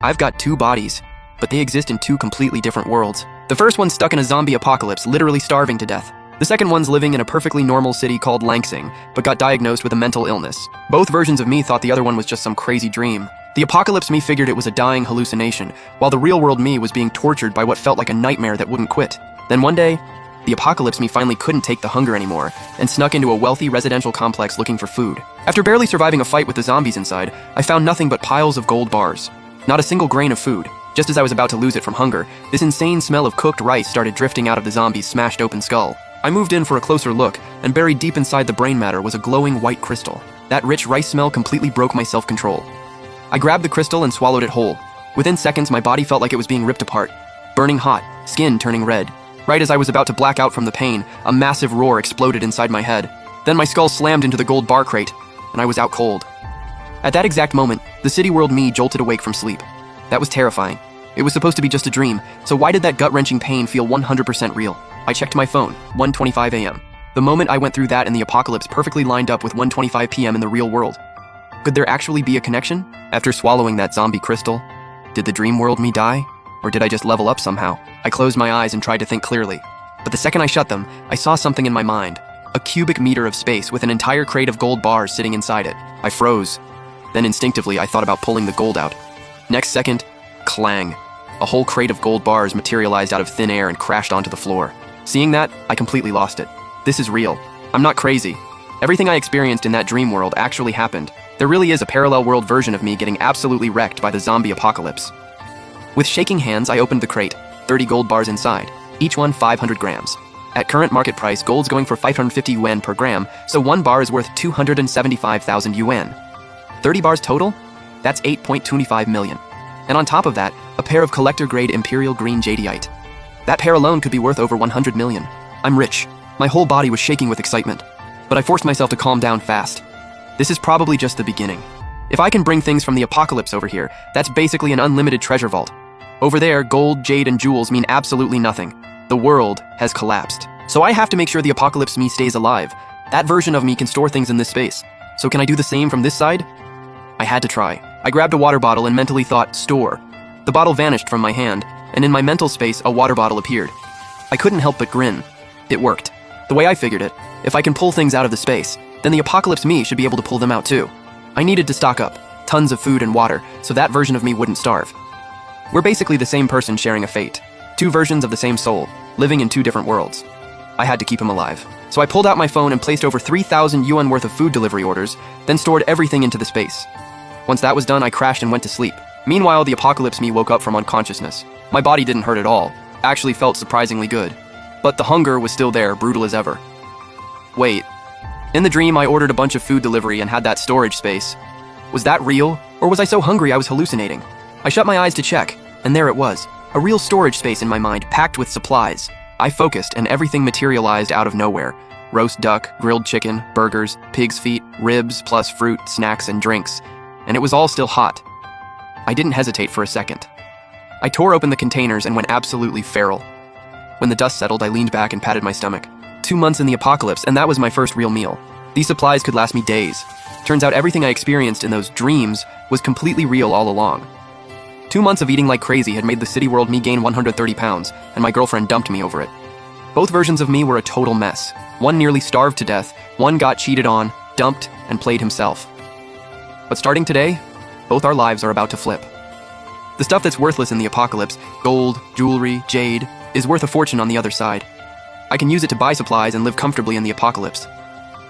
I've got two bodies, but they exist in two completely different worlds. The first one's stuck in a zombie apocalypse, literally starving to death. The second one's living in a perfectly normal city called Langsing, but got diagnosed with a mental illness. Both versions of me thought the other one was just some crazy dream. The apocalypse me figured it was a dying hallucination, while the real world me was being tortured by what felt like a nightmare that wouldn't quit. Then one day, the apocalypse me finally couldn't take the hunger anymore and snuck into a wealthy residential complex looking for food. After barely surviving a fight with the zombies inside, I found nothing but piles of gold bars. Not a single grain of food. Just as I was about to lose it from hunger, this insane smell of cooked rice started drifting out of the zombie's smashed open skull. I moved in for a closer look, and buried deep inside the brain matter was a glowing white crystal. That rich rice smell completely broke my self-control. I grabbed the crystal and swallowed it whole. Within seconds, my body felt like it was being ripped apart. Burning hot, skin turning red. Right as I was about to black out from the pain, a massive roar exploded inside my head. Then my skull slammed into the gold bar crate, and I was out cold. At that exact moment, the city world me jolted awake from sleep. That was terrifying. It was supposed to be just a dream, so why did that gut-wrenching pain feel 100% real? I checked my phone, 1:25 a.m. The moment I went through that in the apocalypse perfectly lined up with 1:25 p.m. in the real world. Could there actually be a connection? After swallowing that zombie crystal, did the dream world me die? Or did I just level up somehow? I closed my eyes and tried to think clearly. But the second I shut them, I saw something in my mind. A cubic meter of space with an entire crate of gold bars sitting inside it. I froze. Then instinctively, I thought about pulling the gold out. Next second, clang. A whole crate of gold bars materialized out of thin air and crashed onto the floor. Seeing that, I completely lost it. This is real. I'm not crazy. Everything I experienced in that dream world actually happened. There really is a parallel world version of me getting absolutely wrecked by the zombie apocalypse. With shaking hands, I opened the crate, 30 gold bars inside, each one 500 grams. At current market price, gold's going for 550 yuan per gram, so one bar is worth 275,000 yuan. 30 bars total? That's 8.25 million. And on top of that, a pair of collector-grade Imperial Green Jadeite. That pair alone could be worth over 100 million. I'm rich. My whole body was shaking with excitement. But I forced myself to calm down fast. This is probably just the beginning. If I can bring things from the apocalypse over here, that's basically an unlimited treasure vault. Over there, gold, jade, and jewels mean absolutely nothing. The world has collapsed. So I have to make sure the apocalypse me stays alive. That version of me can store things in this space. So can I do the same from this side? I had to try. I grabbed a water bottle and mentally thought, store. The bottle vanished from my hand, and in my mental space, a water bottle appeared. I couldn't help but grin. It worked. The way I figured it, if I can pull things out of the space, then the apocalypse me should be able to pull them out too. I needed to stock up, tons of food and water, so that version of me wouldn't starve. We're basically the same person sharing a fate. Two versions of the same soul, living in two different worlds. I had to keep him alive. So I pulled out my phone and placed over 3,000 yuan worth of food delivery orders, then stored everything into the space. Once that was done, I crashed and went to sleep. Meanwhile, the apocalypse me woke up from unconsciousness. My body didn't hurt at all, actually felt surprisingly good. But the hunger was still there, brutal as ever. Wait. In the dream, I ordered a bunch of food delivery and had that storage space. Was that real, or was I so hungry I was hallucinating? I shut my eyes to check, and there it was. A real storage space in my mind, packed with supplies. I focused, and everything materialized out of nowhere. Roast duck, grilled chicken, burgers, pig's feet, ribs, plus fruit, snacks, and drinks. And it was all still hot. I didn't hesitate for a second. I tore open the containers and went absolutely feral. When the dust settled, I leaned back and patted my stomach. 2 months in the apocalypse, and that was my first real meal. These supplies could last me days. Turns out everything I experienced in those dreams was completely real all along. 2 months of eating like crazy had made the city world me gain 130 pounds, and my girlfriend dumped me over it. Both versions of me were a total mess. One nearly starved to death, one got cheated on, dumped, and played himself. But starting today, both our lives are about to flip. The stuff that's worthless in the apocalypse, gold, jewelry, jade, is worth a fortune on the other side. I can use it to buy supplies and live comfortably in the apocalypse.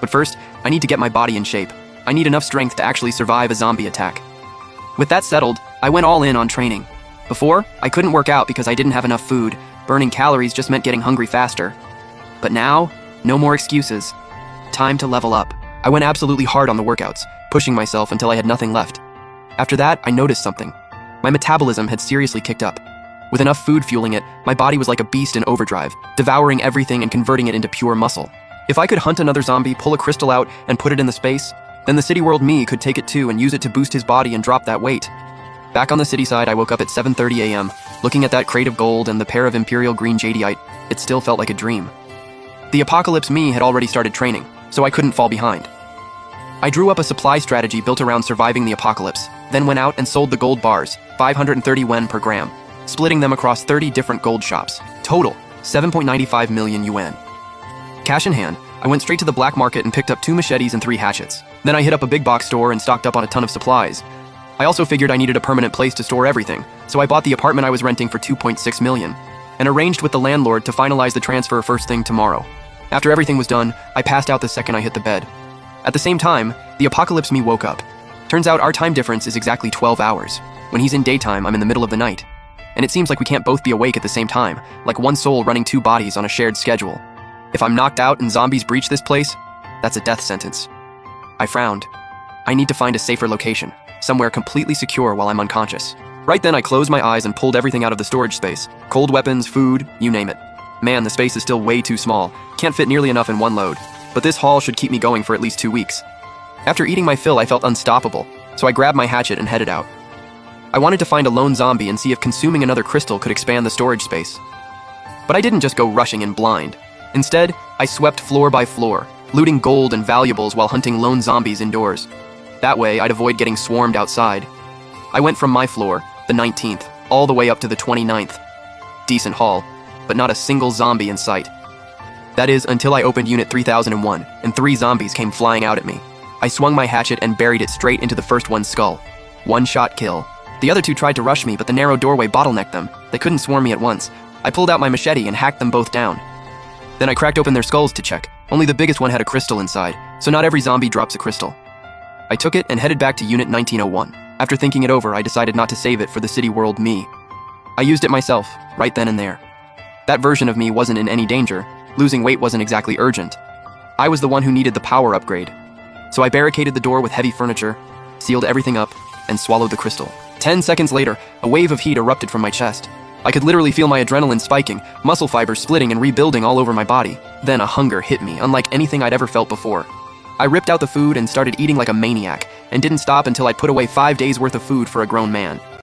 But first, I need to get my body in shape. I need enough strength to actually survive a zombie attack. With that settled, I went all in on training. Before, I couldn't work out because I didn't have enough food. Burning calories just meant getting hungry faster. But now, no more excuses. Time to level up. I went absolutely hard on the workouts, pushing myself until I had nothing left. After that, I noticed something. My metabolism had seriously kicked up. With enough food fueling it, my body was like a beast in overdrive, devouring everything and converting it into pure muscle. If I could hunt another zombie, pull a crystal out, and put it in the space, then the city world me could take it too and use it to boost his body and drop that weight. Back on the city side, I woke up at 7:30 a.m., looking at that crate of gold and the pair of Imperial Green Jadeite. It still felt like a dream. The apocalypse me had already started training, so I couldn't fall behind. I drew up a supply strategy built around surviving the apocalypse, then went out and sold the gold bars, 530 yuan per gram, splitting them across 30 different gold shops. Total, 7.95 million yuan. Cash in hand, I went straight to the black market and picked up 2 machetes and 3 hatchets. Then I hit up a big box store and stocked up on a ton of supplies. I also figured I needed a permanent place to store everything, so I bought the apartment I was renting for 2.6 million, and arranged with the landlord to finalize the transfer first thing tomorrow. After everything was done, I passed out the second I hit the bed. At the same time, the apocalypse me woke up. Turns out our time difference is exactly 12 hours. When he's in daytime, I'm in the middle of the night. And it seems like we can't both be awake at the same time, like one soul running 2 bodies on a shared schedule. If I'm knocked out and zombies breach this place, that's a death sentence. I frowned. I need to find a safer location, somewhere completely secure while I'm unconscious. Right then I closed my eyes and pulled everything out of the storage space. Cold weapons, food, you name it. Man, the space is still way too small. Can't fit nearly enough in one load. But this haul should keep me going for at least 2 weeks. After eating my fill, I felt unstoppable, so I grabbed my hatchet and headed out. I wanted to find a lone zombie and see if consuming another crystal could expand the storage space. But I didn't just go rushing in blind. Instead, I swept floor by floor, looting gold and valuables while hunting lone zombies indoors. That way, I'd avoid getting swarmed outside. I went from my floor, the 19th, all the way up to the 29th. Decent haul, but not a single zombie in sight. That is, until I opened Unit 3001, and 3 zombies came flying out at me. I swung my hatchet and buried it straight into the first one's skull. One-shot kill. The other 2 tried to rush me, but the narrow doorway bottlenecked them. They couldn't swarm me at once. I pulled out my machete and hacked them both down. Then I cracked open their skulls to check. Only the biggest one had a crystal inside, so not every zombie drops a crystal. I took it and headed back to Unit 1901. After thinking it over, I decided not to save it for the city world me. I used it myself, right then and there. That version of me wasn't in any danger. Losing weight wasn't exactly urgent. I was the one who needed the power upgrade. So I barricaded the door with heavy furniture, sealed everything up, and swallowed the crystal. 10 seconds later, a wave of heat erupted from my chest. I could literally feel my adrenaline spiking, muscle fibers splitting and rebuilding all over my body. Then a hunger hit me, unlike anything I'd ever felt before. I ripped out the food and started eating like a maniac, and didn't stop until I'd put away 5 days worth of food for a grown man.